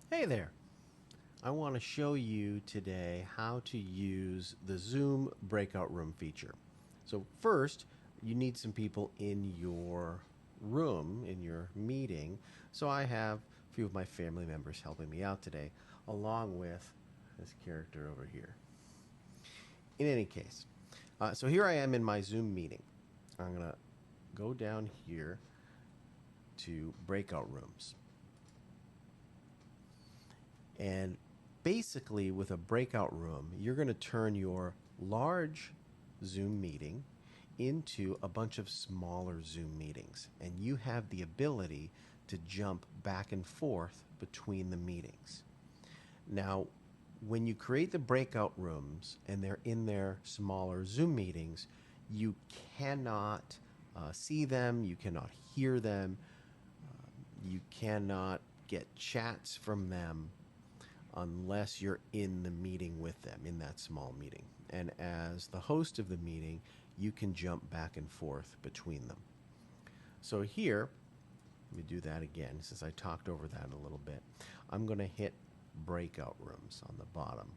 Hey there! I want to show you today how to use the Zoom breakout room feature. So first, you need some people in your room, in your meeting. So I have a few of my family members helping me out today, along with this character over here. In any case, so here I am in my Zoom meeting. I'm going to go down here to breakout rooms. And basically, with a breakout room, you're going to turn your large Zoom meeting into a bunch of smaller Zoom meetings. And you have the ability to jump back and forth between the meetings. Now, when you create the breakout rooms and they're in their smaller Zoom meetings, you cannot see them, you cannot hear them, you cannot get chats from them unless you're in the meeting with them, in that small meeting. And as the host of the meeting, you can jump back and forth between them. So here, let me do that again since I talked over that a little bit. I'm going to hit breakout rooms on the bottom.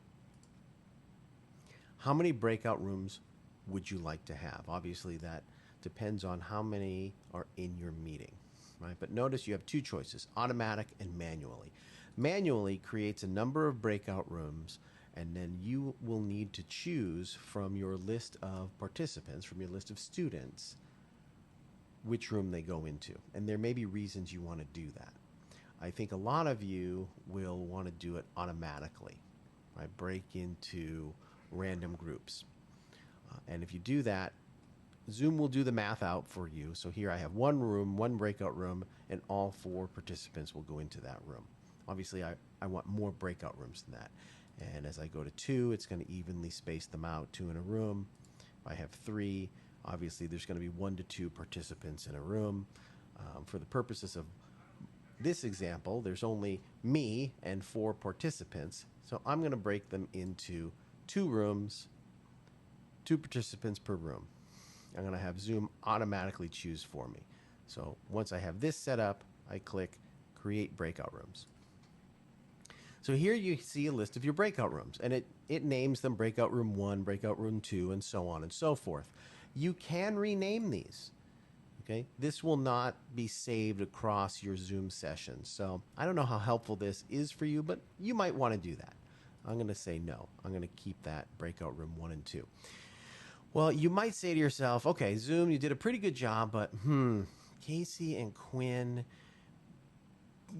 How many breakout rooms would you like to have? Obviously, that depends on how many are in your meeting, right? But notice you have two choices, automatic and manually. Manually creates a number of breakout rooms, and then you will need to choose from your list of participants, from your list of students, which room they go into. And there may be reasons you want to do that. I think a lot of you will want to do it automatically, right? Break into random groups. And if you do that, Zoom will do the math out for you. So here I have one room, one breakout room, and all 4 participants will go into that room. Obviously, I want more breakout rooms than that. And as I go to 2, it's going to evenly space them out, 2 in a room. If I have 3, obviously there's going to be 1 to 2 participants in a room. For the purposes of this example, there's only me and 4 participants. So I'm going to break them into 2 rooms, 2 participants per room. I'm going to have Zoom automatically choose for me. So once I have this set up, I click Create Breakout Rooms. So here you see a list of your breakout rooms, and it names them Breakout Room 1, Breakout Room 2, and so on and so forth. You can rename these. Okay, this will not be saved across your Zoom sessions. So I don't know how helpful this is for you, but you might want to do that. I'm going to say no. I'm going to keep that Breakout Room 1 and 2. Well, you might say to yourself, okay, Zoom, you did a pretty good job, but Casey and Quinn,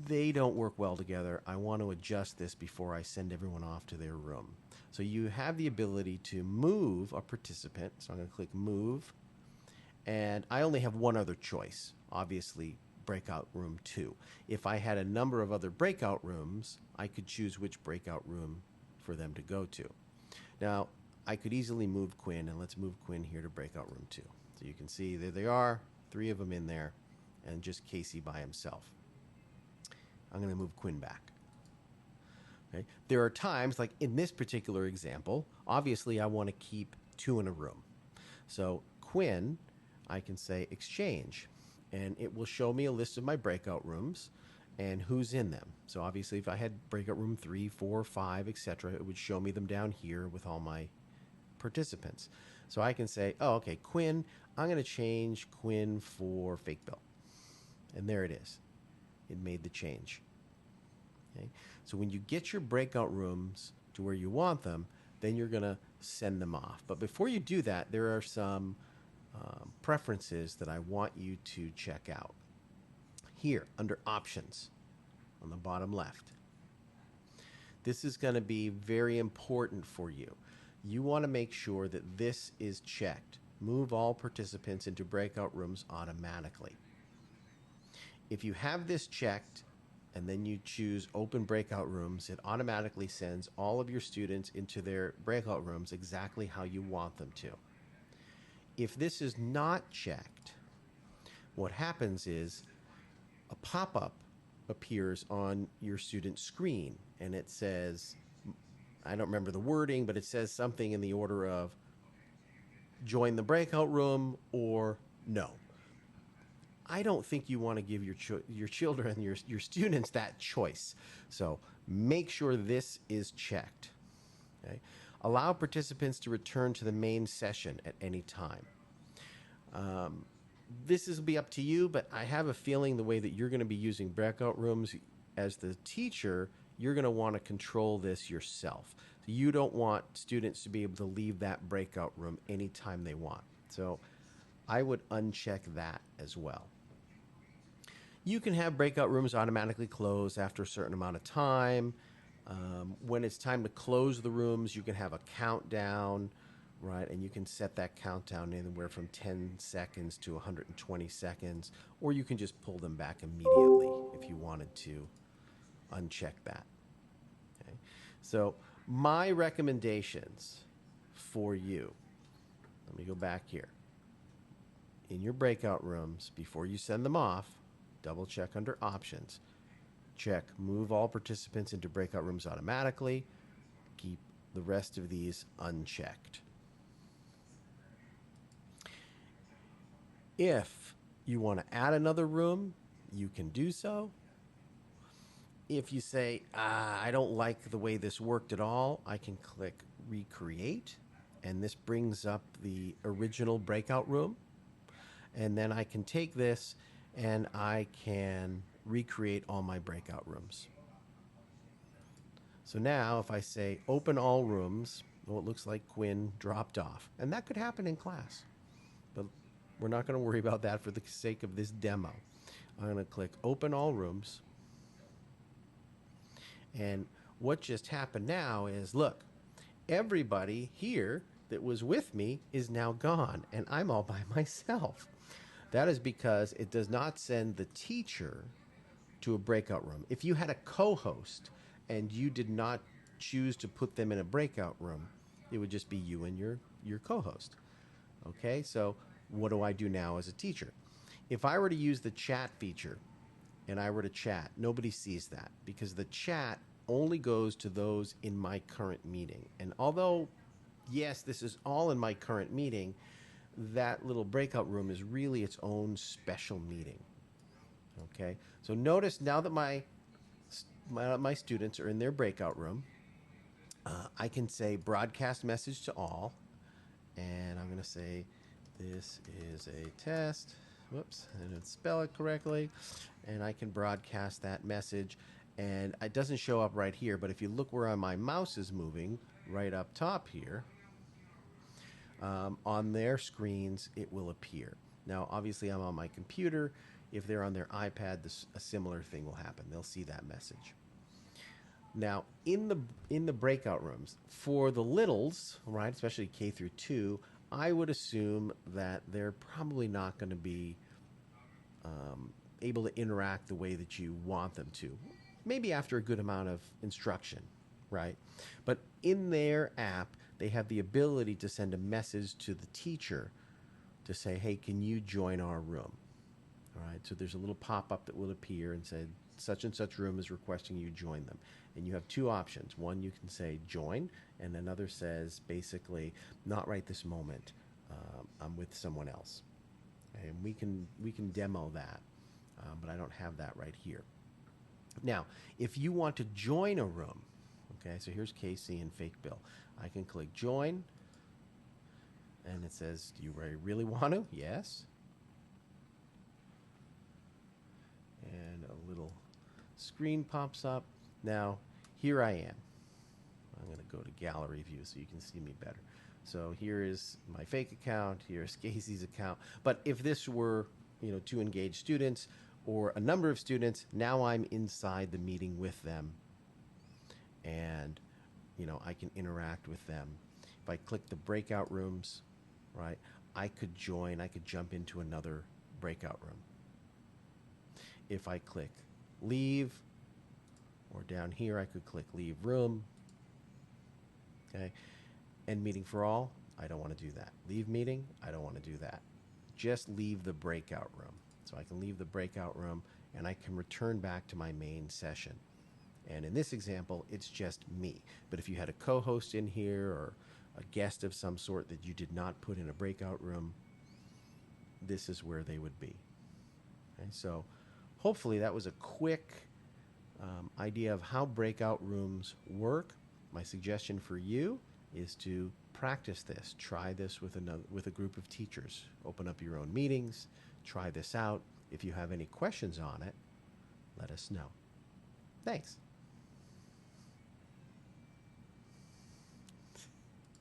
they don't work well together. I want to adjust this before I send everyone off to their room. So you have the ability to move a participant. So I'm going to click Move. And I only have one other choice, obviously, Breakout Room 2. If I had a number of other breakout rooms, I could choose which breakout room for them to go to. Now, I could easily move Quinn, and let's move Quinn here to Breakout Room 2. So you can see there they are, 3 of them in there, and just Casey by himself. I'm going to move Quinn back. Okay. There are times, like in this particular example, obviously I want to keep 2 in a room. So Quinn, I can say exchange, and it will show me a list of my breakout rooms and who's in them. So obviously if I had breakout room 3, 4, 5, etc., it would show me them down here with all my participants. So I can say, oh, okay, Quinn, I'm going to change Quinn for Fake Bill. And there it is. It made the change. Okay? So when you get your breakout rooms to where you want them, then you're going to send them off. But before you do that, there are some preferences that I want you to check out. Here, under Options, on the bottom left. This is going to be very important for you. You want to make sure that this is checked. Move all participants into breakout rooms automatically. If you have this checked and then you choose Open Breakout Rooms, it automatically sends all of your students into their breakout rooms exactly how you want them to. If this is not checked, what happens is a pop-up appears on your student's screen, and it says, I don't remember the wording, but it says something in the order of join the breakout room or no. I don't think you want to give your children, your students that choice. So make sure this is checked. Okay? Allow participants to return to the main session at any time. This will be up to you, but I have a feeling the way that you're going to be using breakout rooms as the teacher, you're going to want to control this yourself. So you don't want students to be able to leave that breakout room anytime they want. So I would uncheck that as well. You can have breakout rooms automatically close after a certain amount of time. When it's time to close the rooms, you can have a countdown, right? And you can set that countdown anywhere from 10 seconds to 120 seconds, or you can just pull them back immediately if you wanted to uncheck that. Okay? So my recommendations for you, let me go back here. In your breakout rooms, before you send them off, double check under options. Check move all participants into breakout rooms automatically. Keep the rest of these unchecked. If you want to add another room, you can do so. If you say, I don't like the way this worked at all, I can click recreate, and this brings up the original breakout room. And then I can take this and I can recreate all my breakout rooms. So now if I say open all rooms, well, it looks like Quinn dropped off. And that could happen in class, but we're not going to worry about that for the sake of this demo. I'm going to click open all rooms. And what just happened now is, look, everybody here that was with me is now gone, and I'm all by myself. That is because it does not send the teacher to a breakout room. If you had a co-host and you did not choose to put them in a breakout room, it would just be you and your co-host. Okay, so what do I do now as a teacher? If I were to use the chat feature and I were to chat, nobody sees that because the chat only goes to those in my current meeting. And although, yes, this is all in my current meeting, that little breakout room is really its own special meeting. Okay, so notice now that my students are in their breakout room, I can say broadcast message to all, and I'm going to say this is a test. Whoops, I didn't spell it correctly, and I can broadcast that message, and it doesn't show up right here, but if you look where my mouse is moving, right up top here, on their screens, it will appear. Now, obviously, I'm on my computer. If they're on their iPad, a similar thing will happen. They'll see that message. Now, in the breakout rooms, for the littles, right, especially K through 2, I would assume that they're probably not going to be able to interact the way that you want them to. Maybe after a good amount of instruction, right? But in their app, they have the ability to send a message to the teacher to say, hey, can you join our room? All right, so there's a little pop-up that will appear and say, such and such room is requesting you join them. And you have two options. One, you can say join, and another says basically, not right this moment. I'm with someone else. And we can demo that, but I don't have that right here. Now, if you want to join a room, okay, so here's Casey and Fake Bill. I can click join, and it says, do you really want to? Yes. And a little screen pops up. Now, here I am. I'm going to go to gallery view so you can see me better. So here is my fake account. Here's Casey's account. But if this were, two engaged students or a number of students, now I'm inside the meeting with them, and I can interact with them. If I click the breakout rooms, right, I could join. I could jump into another breakout room. If I click leave, or down here I could click leave room. Okay, end meeting for all, I don't want to do that. Leave meeting, I don't want to do that. Just leave the breakout room. So I can leave the breakout room and I can return back to my main session. And in this example, it's just me. But if you had a co-host in here or a guest of some sort that you did not put in a breakout room, this is where they would be. Okay, so hopefully that was a quick idea of how breakout rooms work. My suggestion for you is to practice this. Try this with a group of teachers. Open up your own meetings. Try this out. If you have any questions on it, let us know. Thanks.